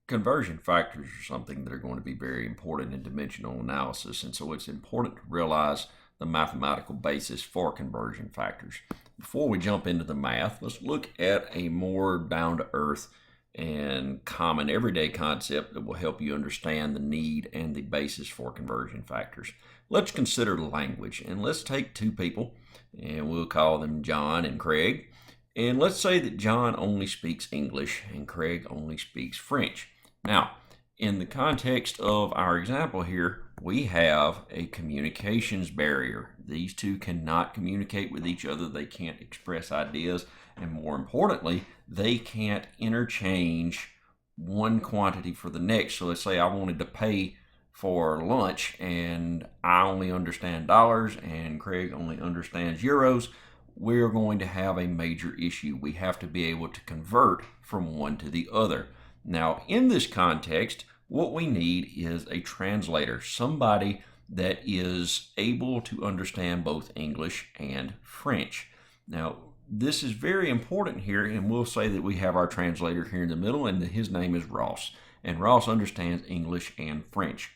Conversion factors are something that are going to be very important in dimensional analysis, and so it's important to realize the mathematical basis for conversion factors. Before we jump into the math, let's look at a more down-to-earth and common everyday concept that will help you understand the need and the basis for conversion factors. Let's consider language, and let's take two people, and we'll call them John and Craig. And let's say that John only speaks English and Craig only speaks French. Now, in the context of our example here, we have a communications barrier. These two cannot communicate with each other. They can't express ideas. And more importantly, they can't interchange one quantity for the next. So let's say I wanted to pay for lunch and I only understand dollars and Craig only understands euros. We're going to have a major issue. We have to be able to convert from one to the other. Now, in this context, what we need is a translator, somebody that is able to understand both English and French. Now, this is very important here, and we'll say that we have our translator here in the middle, and his name is Ross. And Ross understands English and French.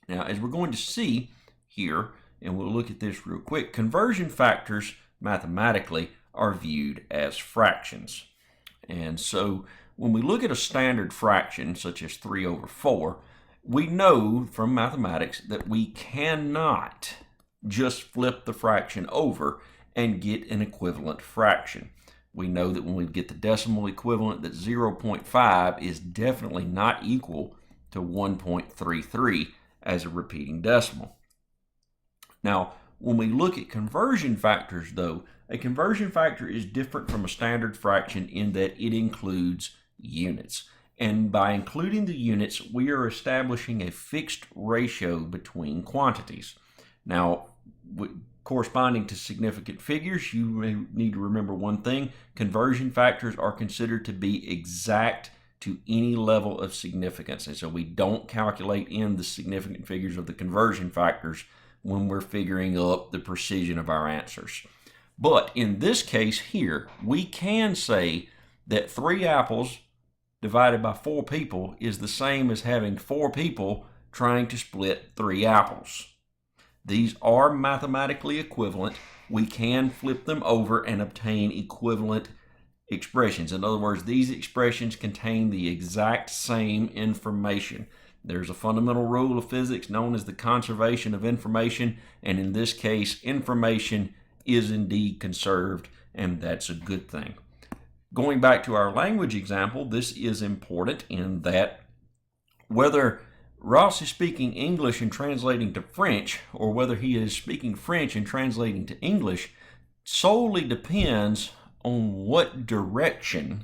Now, as we're going to see here, and we'll look at this real quick, conversion factors mathematically are viewed as fractions. And so when we look at a standard fraction, such as 3 over 4, we know from mathematics that we cannot just flip the fraction over and get an equivalent fraction. We know that when we get the decimal equivalent, that 0.5 is definitely not equal to 1.33 as a repeating decimal. Now, when we look at conversion factors, though, a conversion factor is different from a standard fraction in that it includes units. And by including the units, we are establishing a fixed ratio between quantities. Now, corresponding to significant figures, you may need to remember one thing. Conversion factors are considered to be exact to any level of significance. And so we don't calculate in the significant figures of the conversion factors when we're figuring up the precision of our answers. But in this case here, we can say that 3 apples divided by 4 people is the same as having 4 people trying to split 3 apples. These are mathematically equivalent. We can flip them over and obtain equivalent expressions. In other words, these expressions contain the exact same information. There's a fundamental rule of physics known as the conservation of information, and in this case, information is indeed conserved, and that's a good thing. Going back to our language example, this is important in that whether Ross is speaking English and translating to French, or whether he is speaking French and translating to English, solely depends on what direction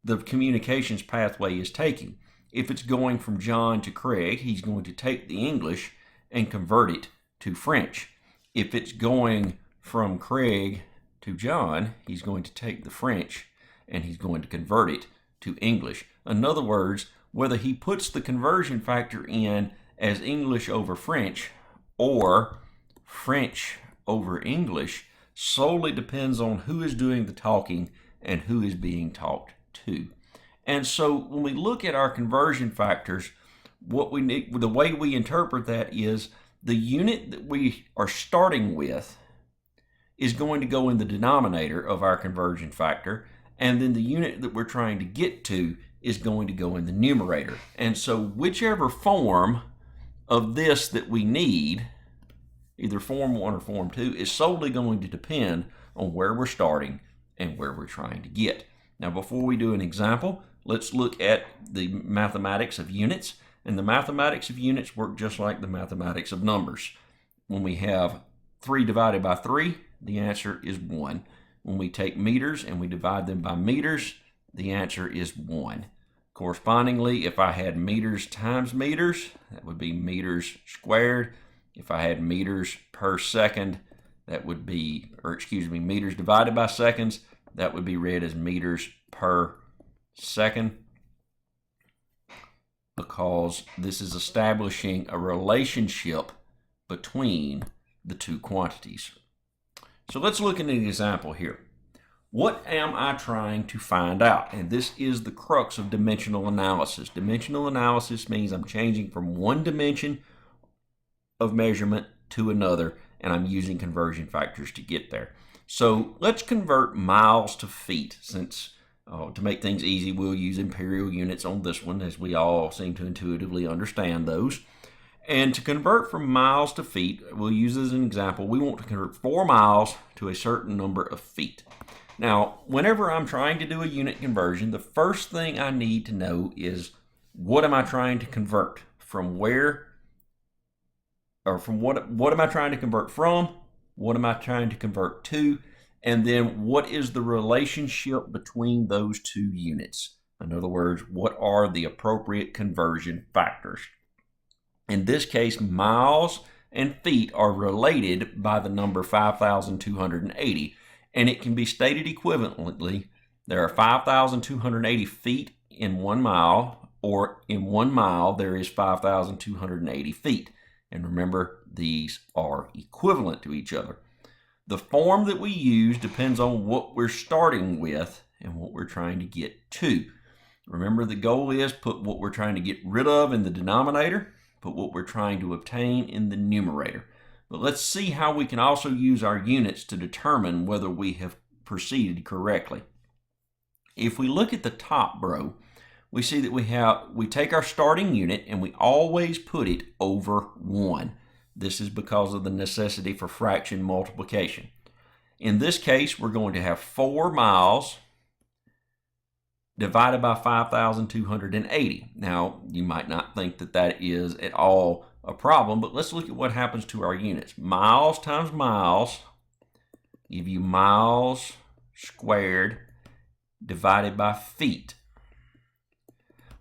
the communications pathway is taking. If it's going from John to Craig, he's going to take the English and convert it to French. If it's going from Craig to John, he's going to take the French and he's going to convert it to English. In other words, whether he puts the conversion factor in as English over French or French over English solely depends on who is doing the talking and who is being talked to. And so when we look at our conversion factors, what we need, the way we interpret that is the unit that we are starting with is going to go in the denominator of our conversion factor, and then the unit that we're trying to get to is going to go in the numerator. And so whichever form of this that we need, either form 1 or form 2, is solely going to depend on where we're starting and where we're trying to get. Now, before we do an example, let's look at the mathematics of units. And the mathematics of units work just like the mathematics of numbers. When we have 3 divided by 3, the answer is 1. When we take meters and we divide them by meters, the answer is 1. Correspondingly, if I had meters times meters, that would be meters squared. If I had meters per second, that would be, meters divided by seconds, that would be read as meters per second, because this is establishing a relationship between the two quantities. So let's look at an example here. What am I trying to find out? And this is the crux of dimensional analysis. Dimensional analysis means I'm changing from one dimension of measurement to another, and I'm using conversion factors to get there. So let's convert miles to feet, since to make things easy, we'll use imperial units on this one, as we all seem to intuitively understand those. And to convert from miles to feet, we'll use as an example, we want to convert 4 miles to a certain number of feet. Now, whenever I'm trying to do a unit conversion, the first thing I need to know is, what am I trying to convert? From where, or from what am I trying to convert from? What am I trying to convert to? And then what is the relationship between those two units? In other words, what are the appropriate conversion factors? In this case, miles and feet are related by the number 5,280, and it can be stated equivalently. There are 5,280 feet in 1 mile, or in 1 mile there is 5,280 feet. And remember, these are equivalent to each other. The form that we use depends on what we're starting with and what we're trying to get to. Remember, the goal is put what we're trying to get rid of in the denominator, put what we're trying to obtain in the numerator. But let's see how we can also use our units to determine whether we have proceeded correctly. If we look at the top row, we see that we take our starting unit and we always put it over 1. This is because of the necessity for fraction multiplication. In this case, we're going to have 4 miles divided by 5,280. Now, you might not think that that is at all a problem, but let's look at what happens to our units. Miles times miles give you miles squared divided by feet.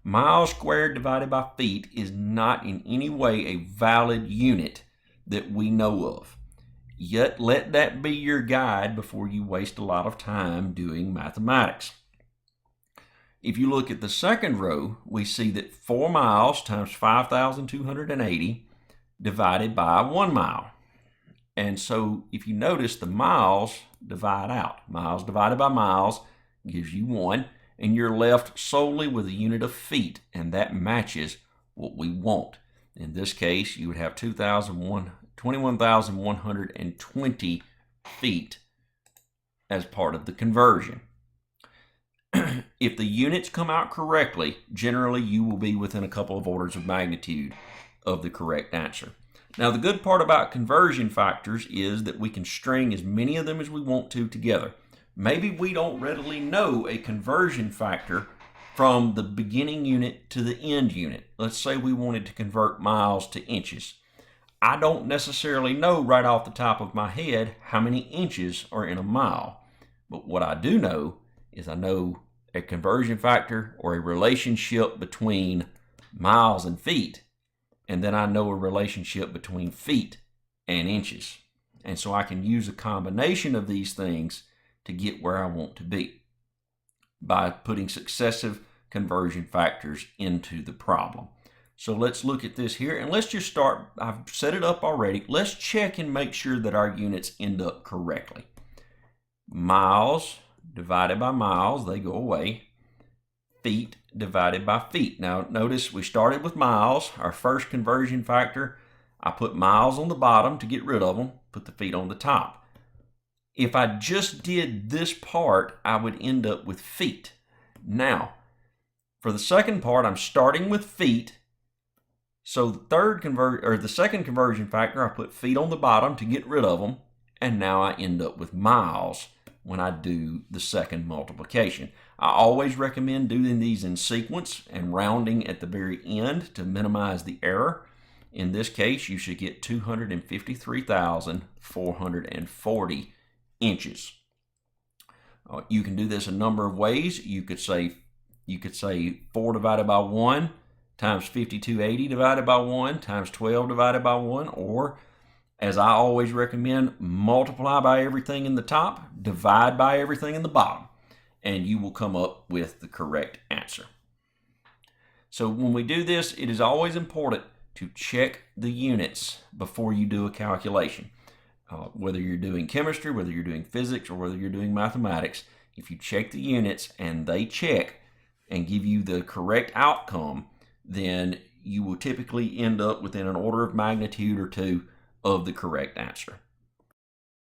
Miles squared divided by feet is not in any way a valid unit that we know of. Yet let that be your guide before you waste a lot of time doing mathematics. If you look at the second row, we see that 4 miles times 5,280 divided by 1 mile. And so if you notice, the miles divide out. Miles divided by miles gives you 1, and you're left solely with a unit of feet, and that matches what we want. In this case, you would have 21,120 feet as part of the conversion. If the units come out correctly, generally you will be within a couple of orders of magnitude of the correct answer. Now, the good part about conversion factors is that we can string as many of them as we want to together. Maybe we don't readily know a conversion factor from the beginning unit to the end unit. Let's say we wanted to convert miles to inches. I don't necessarily know right off the top of my head how many inches are in a mile. But what I do know is I know a conversion factor or a relationship between miles and feet, and then I know a relationship between feet and inches. And so I can use a combination of these things to get where I want to be by putting successive conversion factors into the problem. So let's look at this here, and let's just start. I've set it up already. Let's check and make sure that our units end up correctly. Miles divided by miles, they go away. Feet divided by feet. Now notice we started with miles, our first conversion factor. I put miles on the bottom to get rid of them, put the feet on the top. If I just did this part, I would end up with feet. Now, for the second part, I'm starting with feet. So the second conversion factor, I put feet on the bottom to get rid of them, and now I end up with miles when I do the second multiplication. I always recommend doing these in sequence and rounding at the very end to minimize the error. In this case, you should get 253,440 inches. You can do this a number of ways. You could say 4 divided by 1 times 5280 divided by 1 times 12 divided by 1, or as I always recommend, multiply by everything in the top, divide by everything in the bottom, and you will come up with the correct answer. So when we do this, it is always important to check the units before you do a calculation. Whether you're doing chemistry, whether you're doing physics, or whether you're doing mathematics, if you check the units and they check and give you the correct outcome, then you will typically end up within an order of magnitude or two of the correct answer.